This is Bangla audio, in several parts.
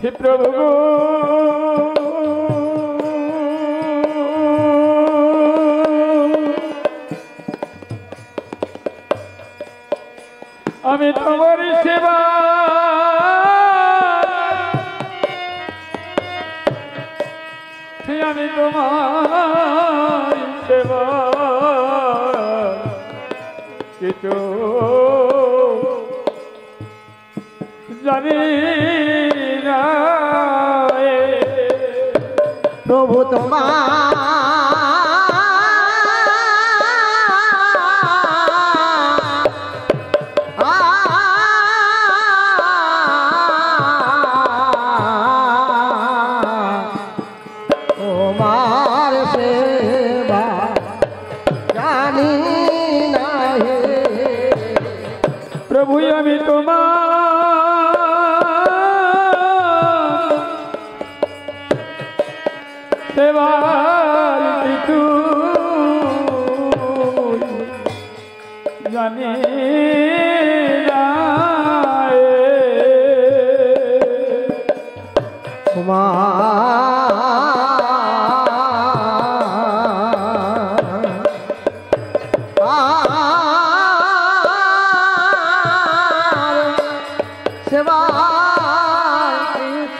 हे प्रभु আমি তোমার সেবা আমি তোমার সেবা কিছু জানি না প্রভু তোমার সেবা জানি না প্রভু আমি তোমার সেবার কিছু জানি না সেবা কিছু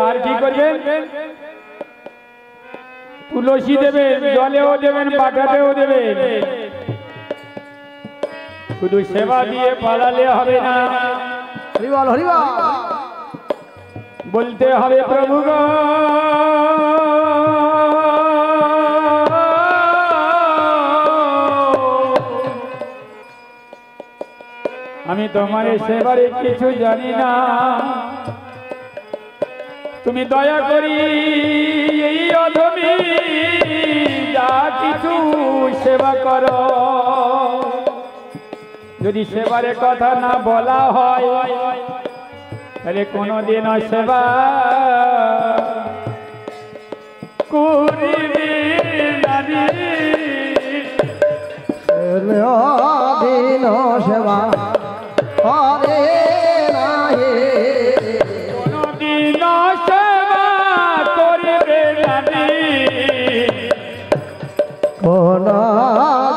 আর কি করবেন তুলসী দেবেন জলেও দেবেন পাঠাতেও দেবেন শুধু সেবা দিয়ে পালালে হবে না হরিবল হরিবল বলতে হবে প্রভু গো আমি তোমার সেবারে কিছু জানি না তুমি দয়া করি এই অধমী যা কিছু সেবা করো যদি সেবারে কথা না বলা হয় তাহলে কোনদিনও সেবা করিবি না দিন সেবা করে নাহি কোনদিন সেবা করবে না কোন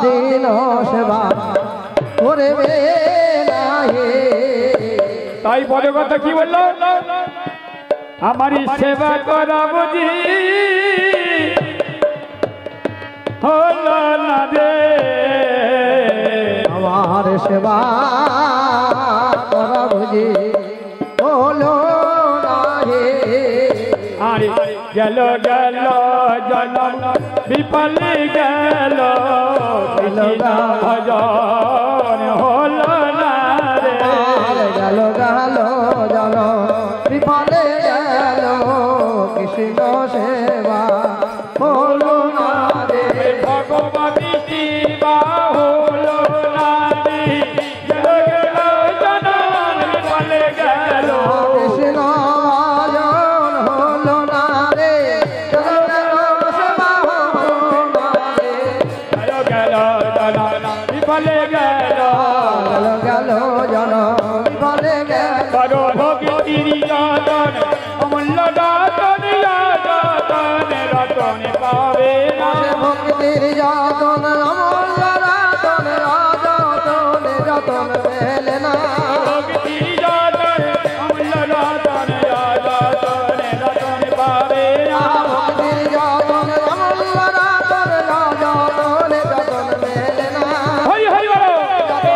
দিন সেবা করবে নাহি তাই বড় কথা কি বললো আমারই সেবা করা বুঝি হলো না রে আমার সেবা করা বুঝি হলো নাহি আরে গেল গেল জনম বিফলে গেল ভজন হলো না রে গেল গেল জন বিফলে গেল কৃষ্ণ সেবা হলো না রে ভগবতী শিবা হলো না রে গেল গেল জনম বিফলে গেল কৃষ্ণ ভজন হলো না রে গেল গেল সেবা হলো না রে গেল গেল জনম বিফলে গেল গেল গেল জন বিফলে গেল করো ভক্তির যতন অমূল্য দাতন যতন রতন পাবে না ভক্তির যতন অমূল্য রতন যতন যতন মেলে না ভক্তির যতন অমূল্য দাতন যতন রতন পাবে না ভক্তির যতন অমূল্য রতন যতন যতন মেলে না হই হই বলো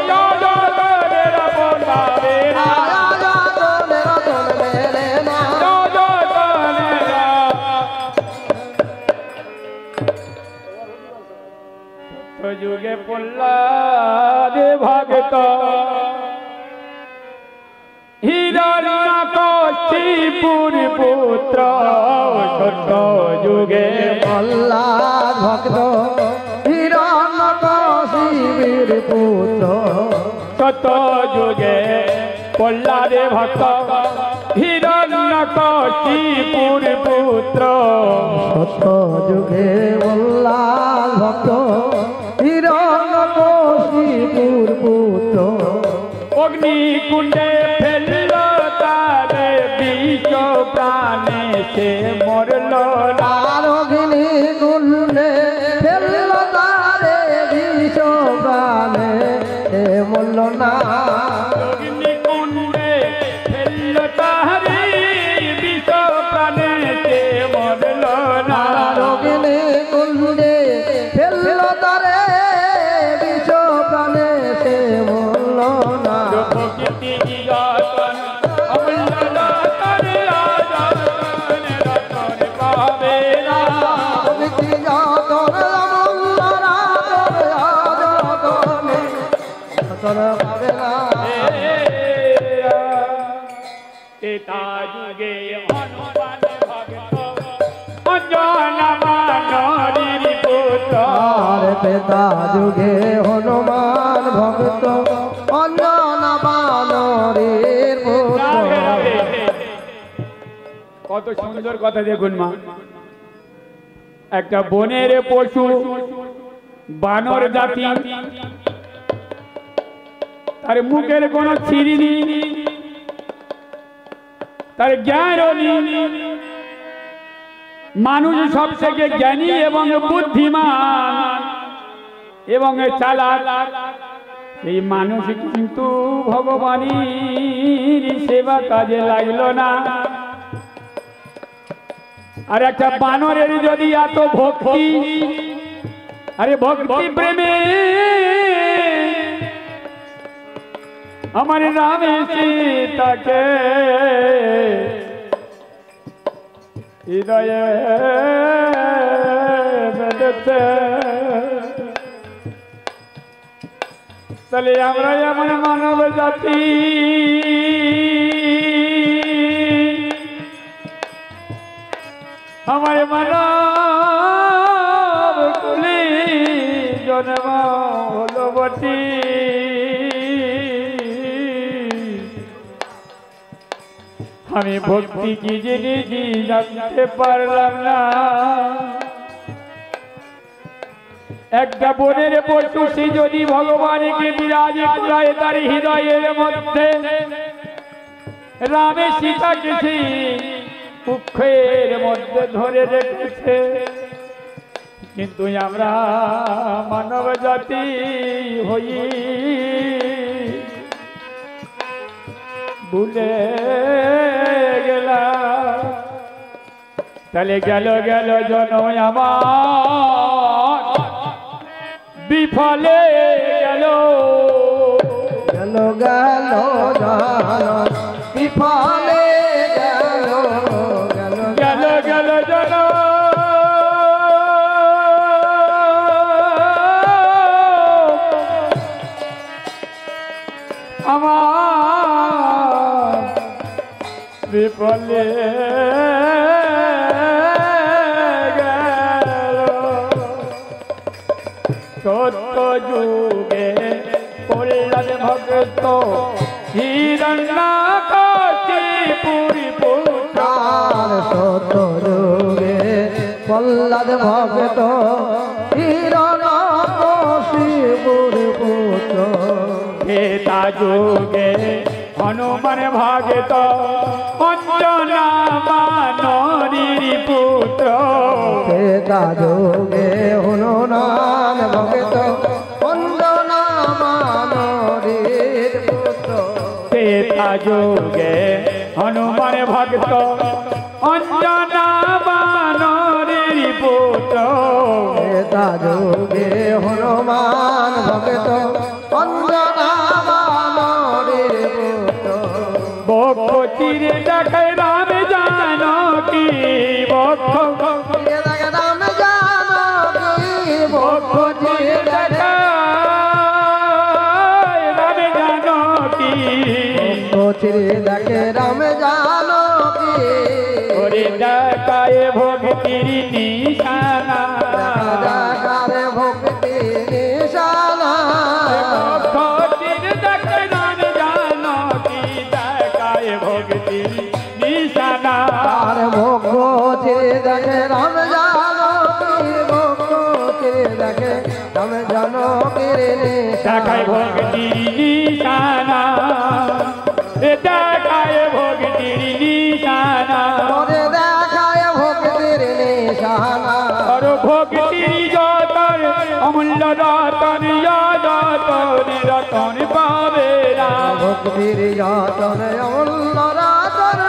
যতন রতন পাবে না যতন রতন মেলে না যুগে প্রহ্লাদে ভগত হিরণ্যকশিপুর পুত্র ছোট যুগে প্রহ্লাদ ভক্ত হিরণ্যকশিপুর পুত্র ছোট যুগে প্রহ্লাদে ভক্ত হিরণ্যকশিপুর কশিপুর পুত্র সত্য যুগে বল্লাল ভক্ত হিরণ্যকশিপুর পুত্র অগ্নিকুণ্ডে ফেলল তারে বিষ প্রাণে সে মরল না। আর অগ্নি কুণ্ডে ফেলল তারে বিষ প্রাণে এ মূল্য না। অগ্নিকুণ্ডে ফেলল তারে বিষ প্রাণে সে মরল না। আর অগ্নি কুণ্ডে ফেলল তারে বিষ প্রাণে সে মূল্য না। প্রকৃতি যতন অমূল্য রতন রাজন রতন পাবে না। প্রকৃতি যতন অমূল্য রাজন রতন পাবে না। তেতা যুগে হনুমান ভক্ত অঞ্জনা মানরীর পুত্র। আর তেতা যুগে হনুমান ভক্ত অঞ্জনা বানরের পুত্র। কত সুন্দর কথা দেখুন মা। একটা বনের পশু বানর জাতি, তার মুখের কোন ছিরি নেই, তার জ্ঞানও নেই। মানুষ সব থেকে জ্ঞানী এবং বুদ্ধিমান এবং চালাক। এই মানুষ কিন্তু ভগবানের সেবা কাজে লাগলো না। আর একটা বানরের যদি এত ভক্তি, আরে ভক্তি প্রেমে আমার রামে সীতাকে হৃদয়ে বেঁধেছে, তাহলে আমরা এমন মানব জাতি আমার মানব কুলে জন্ম হলো বটি। আমি ভক্তি কি জিনিস জানতে পারলাম না। একটা বনের পশু সে যদি ভগবানকে বিরাজ করায় তার হৃদয়ের মধ্যে, রামে সীতাকে সে কুক্ষের মধ্যে ধরে রেখেছে। কিন্তু আমরা মানব জাতি হই ভুলে গেলাম। তাহলে গেল গেল জন্ম আমার বিফলে গেল, গেল গেল জান বিফলে গেল, গেল গেল জন আমার বিফলে গেল। সত্য যুগে কল্যাণ ভক্ত হিরণ্যকশিপুর পুত্র। আর সত্য যুগে প্রহ্লাদ ভক্ত হিরণ্যকশিপুর পুত্র। ত্রেতা যুগে হনুমান ভক্ত অঞ্জনা বানরীর পুত্র। ত্রেতা যুগে হনুমান ভক্ত অঞ্জনা বানরের পুত্র। ত্রেতা যুগে হনুমান ভক্ত অঞ্জনা বানরীর পুত্র। ত্রেতা যুগে হনুমান ভক্ত অঞ্জনা বানরের পুত্র। বক্ষ চিরে দেখে রাম জানকী, বক্ষ রাম জানকী বক্ষ চিরে দেখে রাম জানকী, বক্ষ চিরে দেখে রাম জানকী। ওরে দেখায় ভক্তির নিশানা, দেখারে ভক্তি নিশানা। বক্ষ চিরে দেখে রাম জানকী, দেখায় ভক্তির নিশানা। দেখে রাম জানকীর ভক্তির দেখে রাম জানকীর দেখায় ভক্তির নিশানা দেখায় ভক্তির নিশানা ওরে দেখায় ভক্তির নিশানা আর ভক্তির যতন অমূল্য রতন যতন রতন পাবে না ভক্তির যতন অমূল্য রতন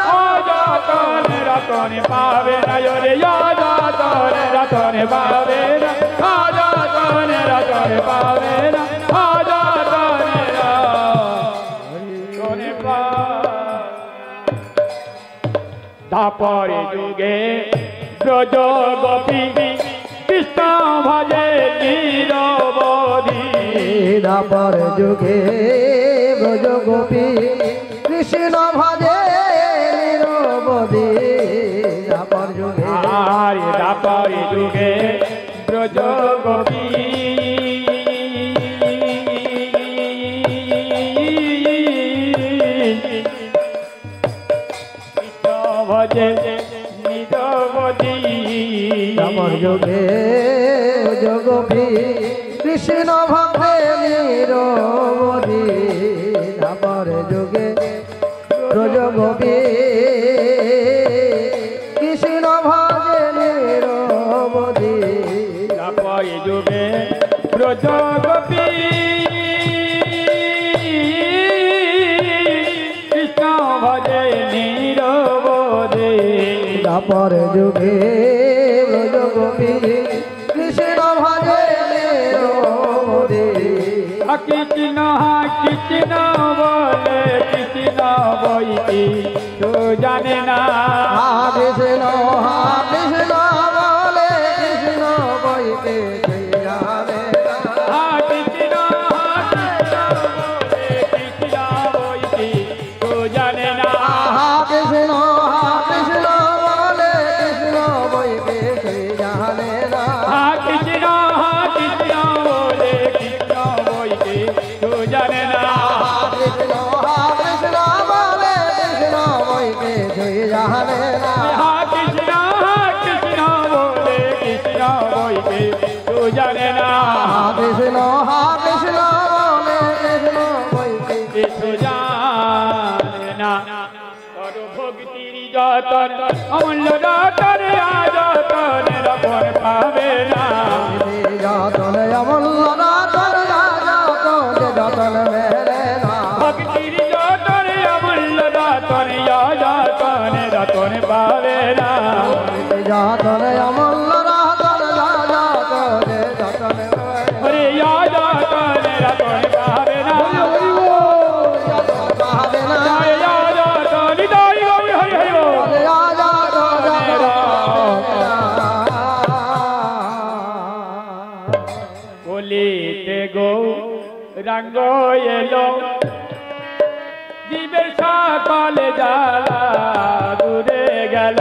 যতন রতন পাবে না রে যতন রতন পাবে না যতন রতন পাবে না যতন রতন তাপরে যুগে ব্রজ গোপী কৃষ্ণ ভজে নিরবধি দাপর যুগে ব্রজ গোপী কৃষ্ণ ভজে নিরবধি দাপর যুগে আর তাপরে যুগে ব্রজ গোপী কৃষ্ণ ভজে নিরবধি দাপর যুগে ব্রজ গোপী কৃষ্ণ ভজে নিরবধি দাপর যুগে ব্রজ গোপী কৃষ্ণ ভজে নিরবধি তাপরে যুগে ব্রজ গোপী কৃষ্ণ ভজে নিরবধি দাপর যুগে ব্রজ গোপী কৃষ্ণ ভজে নিরবধি কৃষ্ণ কৃষ্ণ বলে কৃষ্ণ বইটি তো জানে না কৃষ্ণ কৃষ্ণ বলে কৃষ্ণ বইতে জানে কৃষ্ণ কৃষ্ণ বলে কৃষ্ণ বইটি তো জানে না কৃষ্ণ কৃষ্ণ বলে কৃষ্ণ বইতে জানে না কৃষ্ণ কৃষ্ণ বলে কৃষ্ণ বইটি তো জানে না কৃষ্ণ কৃষ্ণ বলে কৃষ্ণ বইতে জানে না কৃষ্ণ কৃষ্ণ বলে কৃষ্ণ বইটি তো জানে না কৃষ্ণ কৃষ্ণ বলে কৃষ্ণ বইতে কিছু জানে না তোর ভক্তির যতন অমূল্য রতন যতন রতন পাবে না যতন অমূল্য রতন যতন যতন মেলে না ভক্তির যতন অমূল্য রতন যতন রতন পাবে না যতন অমূল্য রতন যতন যতন হরে যতন রতন পাবে না পাবে না যতন হৃদয় গৌর হরি হরি বল। বলিতে গো রঙ্গ এলো জীবের সকল জ্বালা দূরে গেল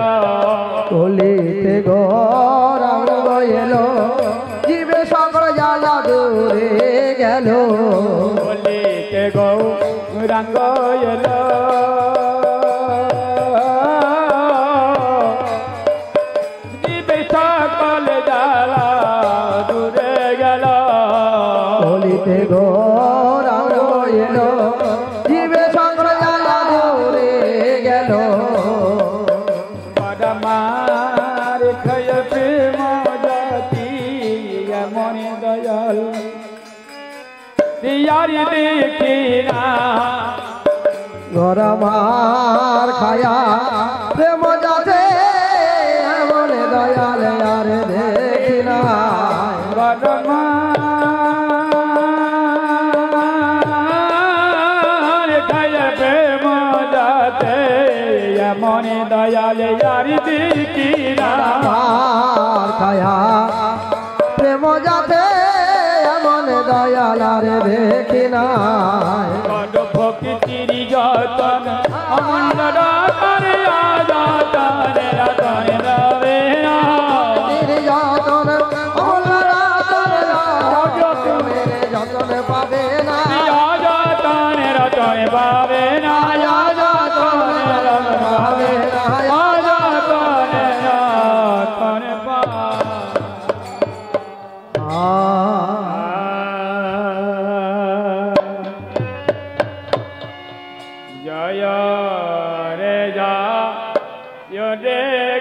কলিতে গৌরাঙ্গ এলো জীবে সকল জ্বালা দূরে গেল বলিতে গো রঙ্গ এলো জীবের সকল জ্বালা দূরে গেল কলিতে গৌরাঙ্গ এলো জীবে সকল জ্বালা দূরে গেল পরমার ক্ষয় প্রেম জাতি মনে দয়াল দিয়ারি দেখি না গরমার খায়া প্রেম যাতে এমন দয়াল আর দেখি না পরমার ক্ষয় প্রেম জাতে মনে দয়াল ইয়ারি দেখি না আমার খায়া প্রেম যাতে এমন দয়াল আর দেখি না বড় ভক্তির যতন অমূল্য রতন যতন রতন রবে না যতন মেরে যতন পাবে না যতন রতন পাবে না যতন রতন পাবে না যতন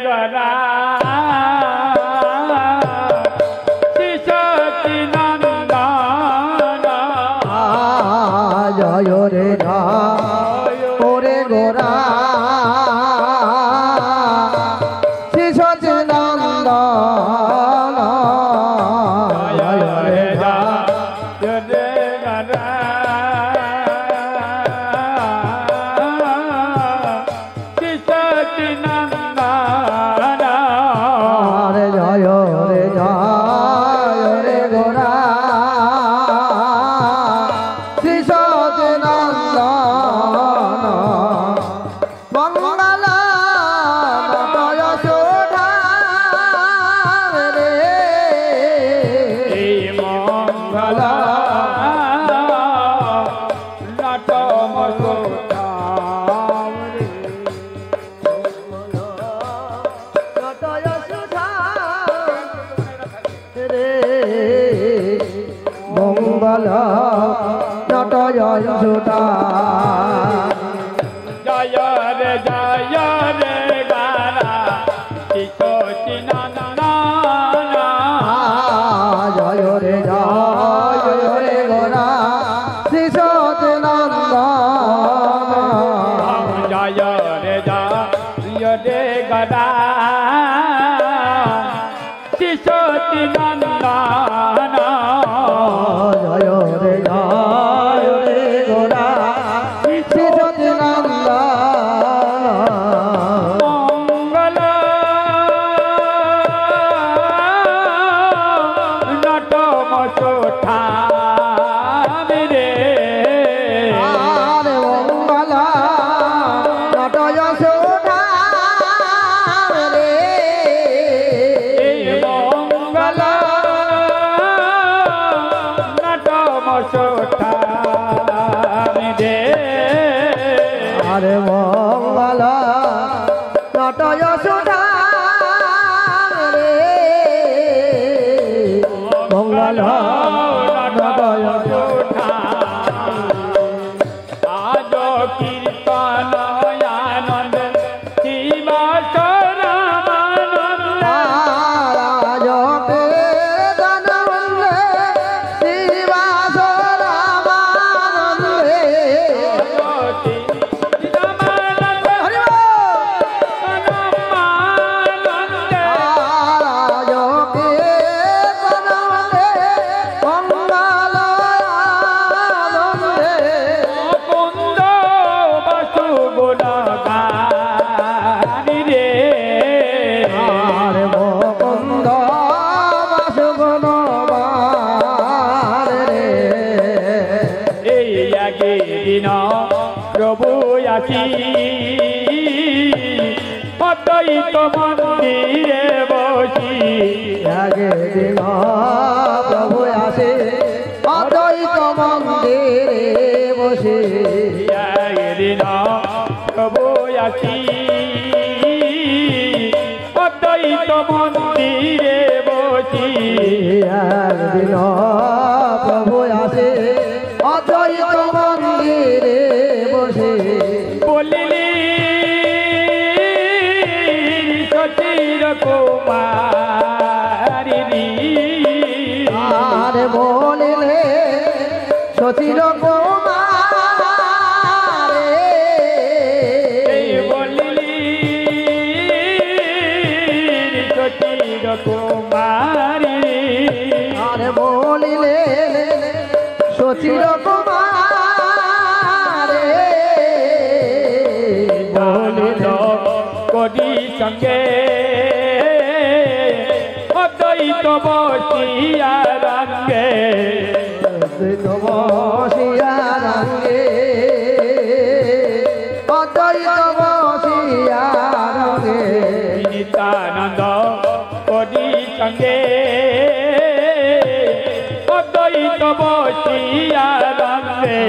গরা শিশতি নন্দন জয় রে জয় ওরে গোরা শ্রী সচিনন্দন জয় রে জয় রে গরা শিশতি নন্দন রে জয় রে জয় রে গোরা শ্রী সচিনন্দন মঙ্গল জয় সুধা রে এই মঙ্গল নাট মসোতামরে জয় সুধা রে মঙ্গল নট জয় সুধা জয় রে গারা শিশতি নন্দন জয় রে গোরা শ্রী সচিনন্দন জয় রে গরা শিশতি নন্দন জয় রে গোরা শ্রী সচিনন্দন মঙ্গল নট মসোতামরে আরে মঙ্গল নট যশোধা রে এই মঙ্গল নট মসোতামরে আরে মঙ্গল নট যশোধা রে মঙ্গল নট যশোধা আজ কীর্তন আনন্দ শিবাসরামানন্দ রাজকে জনমন্লে শ্রীবাস রামানন্দে হরি বল। রাজকে জনমন্লে মঙ্গল আনন্দে কুন্দ বাসু গুণগানি রে আরে মুকুন্দ বাসুগুণ রে এই আগে দিন প্রভু আসি অদ্বৈত মন্দিরে বসি আগে দিন প্রভু আসে অদ্বৈত মন্দিরে বসে আগে দিন প্রভু আসি অদ্বৈত মন্দিরে বসি একদিন প্রভু আসে অদ্বৈত মন্দিরে বসে বলিলি সচির কুমারী আর বলিলে সচির কুমারে এই বলিলি সচির কুমারী আর বলিলে সচির কুমারে বলিল করি সঙ্গে অদ্বৈত বসিয়া রঙ্গে অদ্বৈত বসিয়া রঙ্গে অদ্বৈত বসিয়া রঙ্গে নিত্যানন্দ করি সঙ্গে অদ্বৈত বসিয়া রঙ্গে